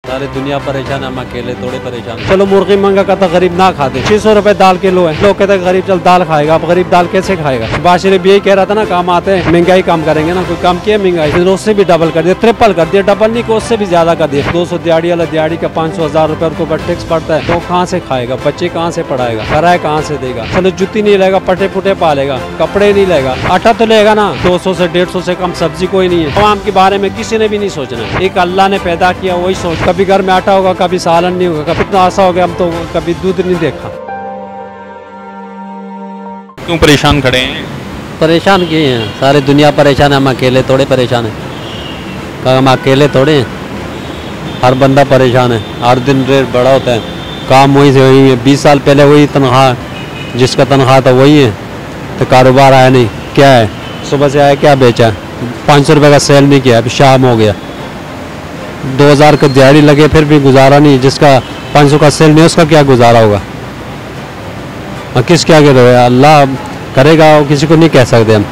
सारी दुनिया परेशान है, हम अकेले थोड़े परेशान। चलो मुर्गी मंगा का तो गरीब ना खाते, 600 रुपए दाल किलो है। लोग कहते हैं गरीब चल दाल खाएगा, अब गरीब दाल कैसे खाएगा। बादशाह शरीफ यही कह रहा था ना, काम आते हैं महंगाई कम करेंगे ना, कोई कम किया महंगाई, फिर उससे भी डबल कर दिया, ट्रिपल कर दिया, डबल नहीं को उससे भी ज्यादा कर दिया। 200 दिहाड़ी वाला दिहाड़ी का 500-1000 रुपए उनको टैक्स पड़ता है, तो कहाँ से खाएगा, बच्चे कहाँ से पढ़ाएगा, किराया कहाँ से देगा। चलो जुत्ती नहीं लेगा, पटे पुटे पालेगा, कपड़े नहीं लेगा, आटा तो लेगा ना। 200 से 150 से कम सब्जी कोई नहीं है। आवाम के बारे में किसी ने भी नहीं सोचना। एक अल्लाह ने पैदा किया वही सोच, कभी घर में आटा होगा, कभी सालन नहीं होगा, कभी इतना आशा हो गया हम तो कभी दूध नहीं देखा। क्यों परेशान खड़े हैं? परेशान किए हैं, सारी दुनिया परेशान है, हम अकेले थोड़े परेशान हैं। हम अकेले थोड़े हैं, हर बंदा परेशान है, हर दिन रेट बड़ा होता है, काम वही से वही है। 20 साल पहले वही तनख्वाह, जिसका तनख्वाह था वही है, तो कारोबार आया नहीं। क्या है, सुबह से आया क्या बेचा, 500 रुपये का सेल नहीं किया, अभी शाम हो गया। 2000 का दिहाड़ी लगे फिर भी गुजारा नहीं, जिसका 500 का सेल नहीं उसका क्या गुजारा होगा। और किस क्या कह रहे हो, अल्लाह करेगा, किसी को नहीं कह सकते हम,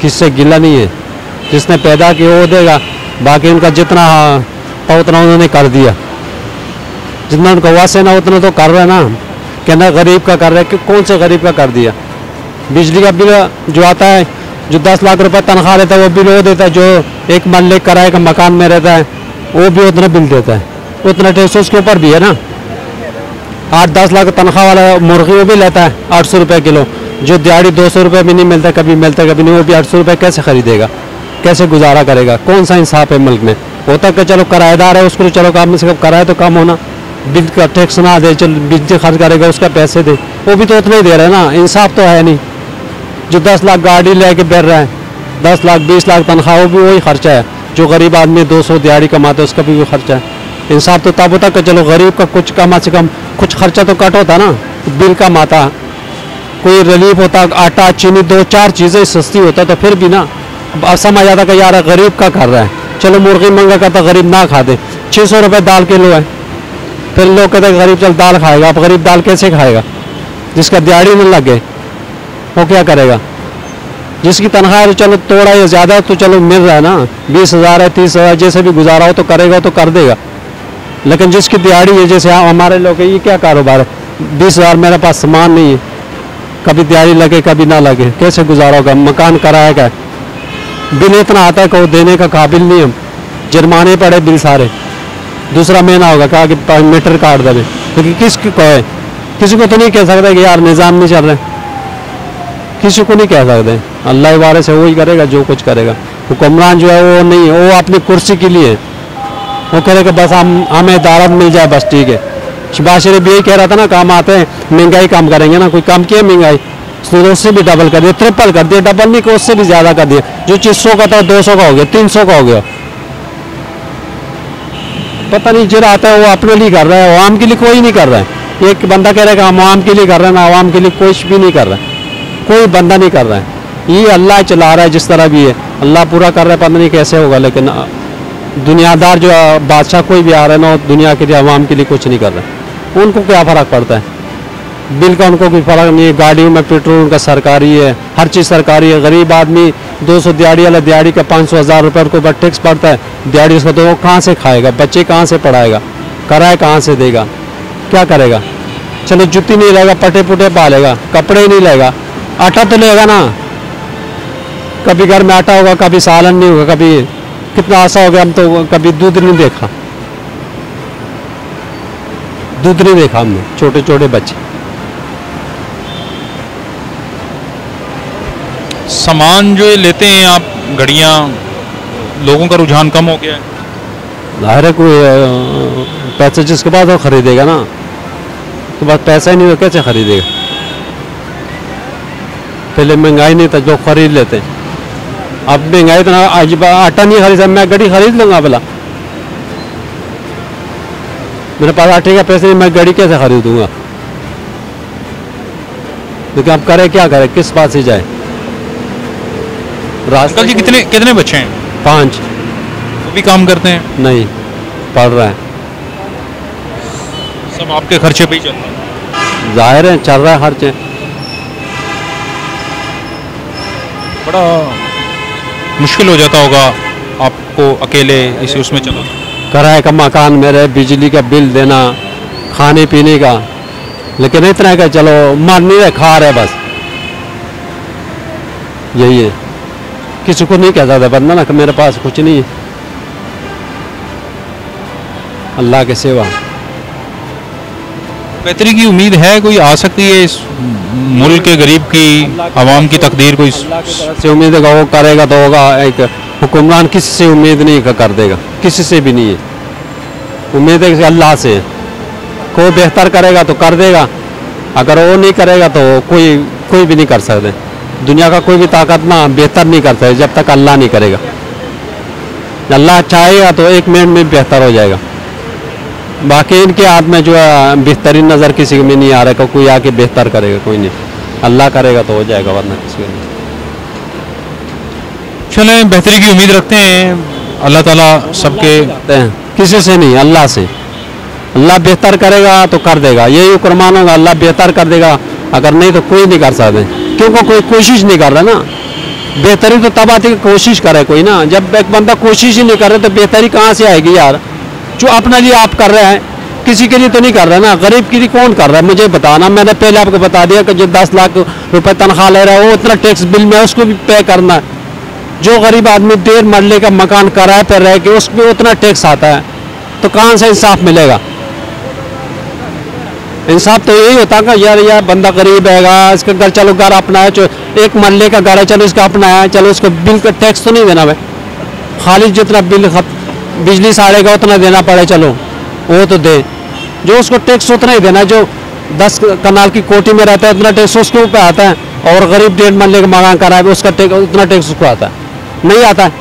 किससे गिला नहीं है। जिसने पैदा किया वो देगा, बाकी उनका जितना था उतना उन्होंने कर दिया, जितना उनका वास है ना उतना तो कर रहे ना। कहना गरीब का कर रहे, कौन से गरीब का कर दिया। बिजली का बिल जो आता है, जो 10 लाख रुपए तनख्वाह रहता है वो बिल वो देता है, जो एक मल्ले किराए का मकान में रहता है वो भी उतना बिल देता है, उतना टैक्स उसके ऊपर भी है ना। 8-10 लाख तनख्वाह वाला मुर्गी वो भी लेता है 800 रुपये किलो, जो दिहाड़ी 200 रुपये भी नहीं मिलता, कभी मिलता कभी नहीं, वो भी 800 रुपये कैसे खरीदेगा, कैसे गुजारा करेगा। कौन सा इंसाफ है मुल्क में। होता कि चलो किराएदार है उसको चलो कम से कम किराया तो कम होना, बिल का टैक्स ना दे, चलो बिजली खर्च करेगा उसका पैसे दे, वो भी तो उतना ही दे रहा है ना। इंसाफ तो है नहीं। जो 10 लाख गाड़ी लेके बैठ रहा है, 10 लाख 20 लाख तनख्वाह, वो भी वही खर्चा है। जो गरीब आदमी 200 दिहाड़ी कमाते उसका भी खर्चा है। इंसाफ तो तब होता कि चलो गरीब का कुछ कम से कम कुछ खर्चा तो कट होता ना, बिल कम आता, कोई रिलीफ होता, आटा चीनी 2-4 चीज़ें सस्ती होता तो फिर भी ना समझ आता कि यार गरीब का कर रहा है। चलो मुर्गी मंगा का तो गरीब ना खाते, 600 रुपये दाल किलो है, फिर लोग कहते हैं गरीब चल दाल खाएगा। अब गरीब दाल कैसे खाएगा, जिसका दिहाड़ी नहीं लगे वो क्या करेगा। जिसकी तनख्वाह तो चलो थोड़ा या ज़्यादा तो चलो मिल रहा है ना, 20,000 है 30,000 जैसे भी गुजारा हो तो करेगा तो कर देगा। लेकिन जिसकी दिहाड़ी है, जैसे हमारे लोग ये क्या कारोबार है, 20,000 मेरे पास सामान नहीं है, कभी दिहाड़ी लगे कभी ना लगे, कैसे गुजारा होगा। मकान किराया का बिल इतना आता है कि वो देने का काबिल नहीं हम, जुर्माने पड़े बिल सारे। दूसरा महीना होगा कहा कि मीटर काट दे, लेकिन किसको कहे, किसी को तो नहीं कह सकते कि यार निज़ाम नहीं चल रहे, किसी को नहीं कह सकते। अल्लाह वारे से वही करेगा जो कुछ करेगा। हुक्मरान जो है वो नहीं है, वो अपनी कुर्सी के लिए वो करेगा, बस हमें दारत मिल जाए बस ठीक है। बादशाह शरीफ यही कह रहा था ना, काम आते हैं महंगाई कम करेंगे ना, कोई कम किया महंगाई, उससे भी डबल कर दिया, ट्रिपल कर दिया, डबल नहीं को उससे भी ज्यादा कर दिया। जो चीज 100 का था 200 का हो गया, 300 का हो गया। पता नहीं जो आता है वो अपने लिए कर रहा है, आवाम के लिए कोई नहीं कर रहा है। एक बंदा कह रहा है कि हम आवाम के लिए कर रहे हैं ना, आवाम के लिए कुछ भी नहीं कर रहा है, कोई बंदा नहीं कर रहा है। ये अल्लाह चला रहा है जिस तरह भी है, अल्लाह पूरा कर रहा है, पता नहीं कैसे होगा। लेकिन दुनियादार जो बादशाह कोई भी आ रहा है ना, दुनिया के लिए आवाम के लिए कुछ नहीं कर रहा है। उनको क्या फ़र्क पड़ता है, बिल का उनको कोई फ़र्क नहीं है। गाड़ियों में पेट्रोल उनका सरकारी है, हर चीज़ सरकारी है। गरीब आदमी 200 दिहाड़ी वाला दिहाड़ी का 500-1000 रुपये उनको ऊपर टैक्स पड़ता है दिहाड़ी, उसको तो वो कहाँ से खाएगा, बच्चे कहाँ से पढ़ाएगा, किराया कहाँ से देगा, क्या करेगा। चलो जुत्ती नहीं लेगा, पटे पुटे पालेगा, कपड़े नहीं लेगा, आटा तो लेगा ना। कभी घर में आटा होगा, कभी सालन नहीं होगा, कभी कितना आशा हो गया हम तो कभी दूध नहीं देखा, दूध नहीं देखा हमने, छोटे छोटे बच्चे। सामान जो ये लेते हैं आप, घड़ियाँ, लोगों का रुझान कम हो गया है। जाहिर है कोई पैसे जिसके पास वो खरीदेगा ना, उसके पास पैसा ही नहीं हो कैसे खरीदेगा। पहले महंगाई नहीं था, जो खरीद लेते हैं। अब महंगाई इतना, आज आटा नहीं खरीद, मैं गड़ी खरीद लूँगा भला, मेरे पास आटे का पैसे नहीं, मैं गड़ी कैसे खरीदूँगा। लेकिन अब करे क्या करे, किस पास ही जाए। अंकल जी कितने बच्चे हैं? 5। वो भी काम करते हैं? नहीं, पढ़ रहा है। सब आपके खर्चे पे ही चलता है? जाहिर है चल रहा है खर्चे। बड़ा मुश्किल हो जाता होगा आपको अकेले इसे उसमें चला? किराए का मकान मेरे, बिजली का बिल देना, खाने पीने का, लेकिन इतना है कि चलो मर नहीं रहे, खा रहे बस, यही है। किसी को नहीं कह सकता बंदा ना कि मेरे पास कुछ नहीं है, अल्लाह के सिवा। बेहतरी की उम्मीद है कोई आ सकती है इस मुल्क के गरीब की, आवाम की तकदीर कोई? से उम्मीद है वो करेगा तो होगा। एक हुक्मरान किसी से उम्मीद नहीं कर देगा, किसी से भी नहीं है उम्मीद, है कि अल्लाह से। कोई बेहतर करेगा तो कर देगा, अगर वो नहीं करेगा तो कोई भी नहीं कर सकते। दुनिया का कोई भी ताकत ना बेहतर नहीं करता है जब तक अल्लाह नहीं करेगा। अल्लाह चाहेगा तो 1 मिनट में बेहतर हो जाएगा। बाकी इनके हाथ में जो है बेहतरीन नज़र किसी में नहीं आ रहा है, कोई आके बेहतर करेगा, कोई नहीं। अल्लाह करेगा तो हो जाएगा, वरना किसी को नहीं। चलें, बेहतरी की उम्मीद रखते हैं, अल्लाह ताला सबके। किसी से नहीं, अल्लाह से। अल्लाह बेहतर करेगा तो कर देगा, यही हुक्मान होगा, अल्लाह बेहतर कर देगा, अगर नहीं तो कोई नहीं कर सकते, क्योंकि कोई कोशिश नहीं कर रहा ना। बेहतरी तो तब आती है कोशिश करे कोई ना, जब एक बंदा कोशिश ही नहीं कर रहा तो बेहतरी कहाँ से आएगी यार? जो अपने लिए आप कर रहे हैं, किसी के लिए तो नहीं कर रहे ना। गरीब के लिए कौन कर रहा है मुझे बताना। मैंने पहले आपको बता दिया कि जो 10 लाख रुपए तनख्वाह ले रहा है वो उतना टैक्स बिल में उसको भी पे करना है। जो गरीब आदमी 1.5 मरले का मकान किराए पर रह के उस पर उतना टैक्स आता है, तो कहाँ से इंसाफ मिलेगा? इंसाफ तो यही होता है कि यार बंदा गरीब हैगा, इसका घर, चलो घर अपना है, 1 मरले का घर है, चलो इसका अपना है, चलो उसको बिल का टैक्स तो नहीं देना भाई, खाली जितना बिल बिजली साड़ेगा उतना देना पड़े, चलो वो तो दे। जो उसको टैक्स उतना ही देना, जो 10 कनाल की कोठी में रहता है उतना टैक्स उसके ऊपर आता है, और गरीब 1.5 मरले का मकान कराए उसका उतना टैक्स उसको आता है? नहीं आता है,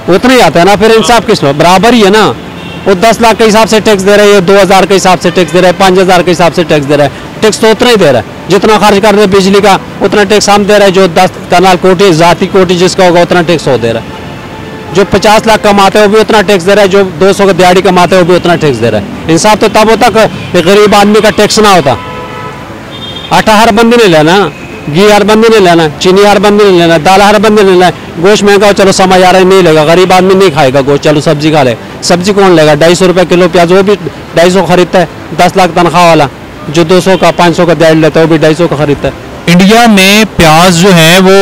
उतना ही आता है ना। फिर इंसाफ किस में? बराबर ही है ना। वो 10 लाख के हिसाब से टैक्स दे रहा है, 2000 के हिसाब से टैक्स दे रहा है, 5000 के हिसाब से टैक्स दे रहा है, टैक्स तो उतना ही दे रहा है। जितना खर्च कर रहे हैं बिजली का उतना टैक्स हम दे रहे हैं, जो 10 कनाल कोठी जाती कोठी जिसका होगा उतना टैक्स वो दे रहा है। जो 50 लाख कमाते हैं वो भी उतना टैक्स दे रहा है, जो 200 का दिहाड़ी कमाते हैं वो भी उतना टैक्स दे रहा है। इंसाफ तो तब होता कि गरीब आदमी का टैक्स ना होता। आटा हर बंदी ने लेना, घी हर बंदी ने लेना, चीनी हर बंदी ने लेना, दाल हर बंदी ने लेना। गोश्त महंगा हो, चलो समझ आ रहा है नहीं लेगा, गरीब आदमी नहीं खाएगा गोश्त, चलो सब्जी खा ले। सब्जी कौन लेगा? 250 रुपये किलो प्याज, वो भी 250 खरीदता है। 10 लाख तनख्वाह वाला जो 200 का 500 का दिहाड़ी लेता है वो भी 250 का खरीदता है। इंडिया में प्याज जो है वो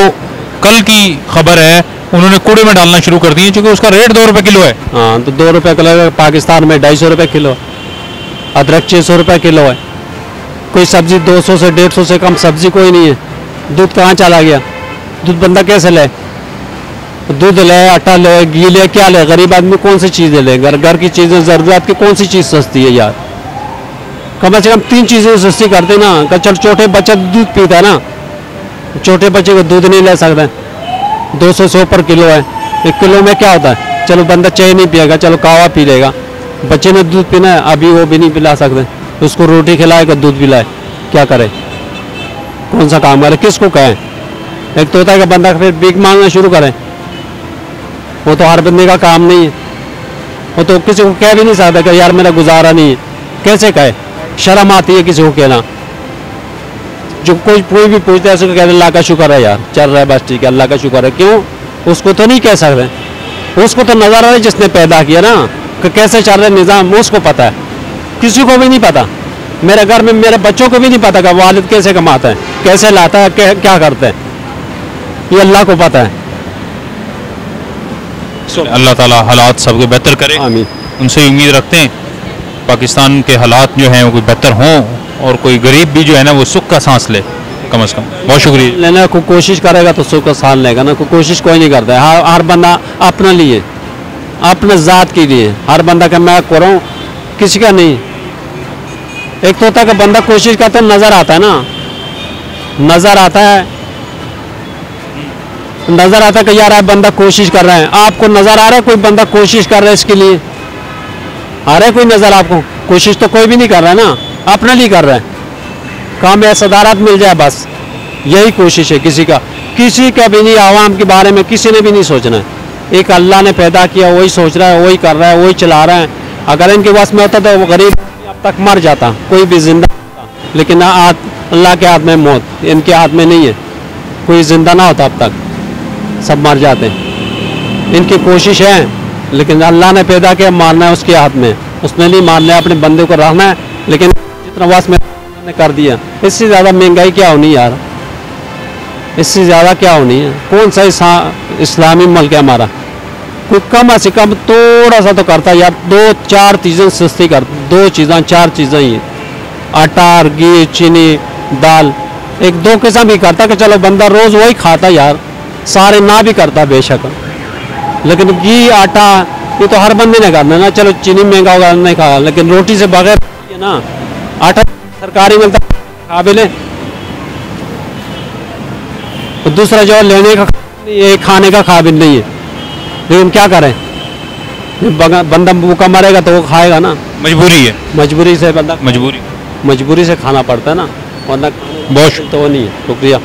कल की खबर है उन्होंने कूड़े में डालना शुरू कर दिए, क्योंकि उसका रेट 2 रुपये किलो है। हाँ, तो 2 रुपये किलो, पाकिस्तान में 250 रुपये किलो, अदरक 600 रुपये किलो है। कोई सब्जी 200 से 150 से कम सब्जी कोई नहीं है। दूध कहाँ चला गया? दूध बंदा कैसे ले? दूध ले, आटा ले, घी ले, क्या ले? गरीब आदमी कौन सी चीज़ें ले? घर की चीज़ें, ज़रूरत की कौन सी चीज़ सस्ती है यार? कम से कम 3 चीज़ें सस्ती करते ना। चल छोटे बच्चा दूध पीता है ना, छोटे बच्चे को दूध नहीं ले सकते, 200 से ऊपर किलो है। 1 किलो में क्या होता है? चलो बंदा चाय नहीं पिएगा, चलो कावा पी लेगा। बच्चे ने दूध पीना है, अभी वो भी नहीं पिला सकते, उसको रोटी खिलाएगा, दूध पिलाए, क्या करे? कौन सा काम करे? किसको कहें? एक तो होता है कि बंदा फिर भीख मांगना शुरू करे, वो तो हर बंदे का काम नहीं है। वो तो किसी को कह भी नहीं सकता कि यार मेरा गुजारा नहीं है, कैसे कहे? शर्म आती है किसी को कहना। जो कोई भी पूछता है उसको कहते अल्लाह का शुक्र है यार, चल रहा है बस ठीक है, अल्लाह का शुक्र है। क्यों? उसको तो नहीं कह सकते, उसको तो नजर आ रहा है जिसने पैदा किया ना कि कैसे चल रहा है निज़ाम, उसको पता है। किसी को भी नहीं पता, मेरे घर में मेरे बच्चों को भी नहीं पता कि वालिद कैसे कमाता है, कैसे लाता है, क्या करता है, ये अल्लाह को पता है। अल्लाह ताला हालात सबके बेहतर करे, आमीन। उनसे उम्मीद रखते हैं पाकिस्तान के हालात जो हैं वो कोई बेहतर हों, और कोई गरीब भी जो है ना वो सुख का सांस ले कम से कम। बहुत शुक्रिया। लेना कोई कोशिश करेगा तो सुख का सांस लेगा ना, कोई कोशिश कोई नहीं करता है। हर बंदा अपने लिए, अपने ज़ात के लिए, हर बंदा का मैं करूँ, किसी का नहीं। एक तो होता है कि बंदा कोशिश करता है, नज़र आता है ना, नज़र आता है कि यार आप बंदा कोशिश कर रहा है, आपको नज़र आ रहा है कोई बंदा कोशिश कर रहा है इसके लिए? आ रहा है कोई नज़र आपको? कोशिश तो कोई भी नहीं कर रहा है ना, अपने लिए कर रहा है। काम या सदारत मिल जाए बस, यही कोशिश है किसी का भी नहीं। आवाम के बारे में किसी ने भी नहीं सोचना है। एक अल्लाह ने पैदा किया, वही सोच रहा है, वही कर रहा है, वही चला रहा है। अगर इनके पास में होता तो वो गरीब अब तक मर जाता, कोई भी जिंदा होता, लेकिन अल्लाह के हाथ में मौत, इनके हाथ में नहीं है। कोई जिंदा ना होता अब तक, सब मर जाते हैं। इनकी कोशिश है लेकिन अल्लाह ने पैदा किया, मारना है उसके हाथ में, उसने नहीं मारना है, अपने बंदे को रहना है। लेकिन जितना वास में ने कर दिया, इससे ज़्यादा महंगाई क्या होनी यार, इससे ज़्यादा क्या होनी है। कौन सा इस्लामी मुल्क है हमारा, कोई कम से कम थोड़ा सा तो करता यार, 2-4 चीज़ें सस्ती कर, 2 चीज़ें 4 चीज़ें ही, आटा, घी, चीनी, दाल, 1-2 किस्म भी करता कि चलो बंदा रोज़ वही खाता यार, सारे ना भी करता बेशक, लेकिन घी, आटा ये तो हर बंदे ने करना ना। चलो चीनी महंगा होगा नहीं खा, लेकिन रोटी से बगैर ना, आटा सरकारी मिलता खा भी ले, तो दूसरा जो लेने का ये खाने का खा भी नहीं है। लेकिन क्या करें, बंदा भूखा मरेगा तो वो खाएगा ना, मजबूरी है, मजबूरी से बंदा मजबूरी। मजबूरी से खाना पड़ता है ना, वरना बहुत तो वो नहीं है। शुक्रिया।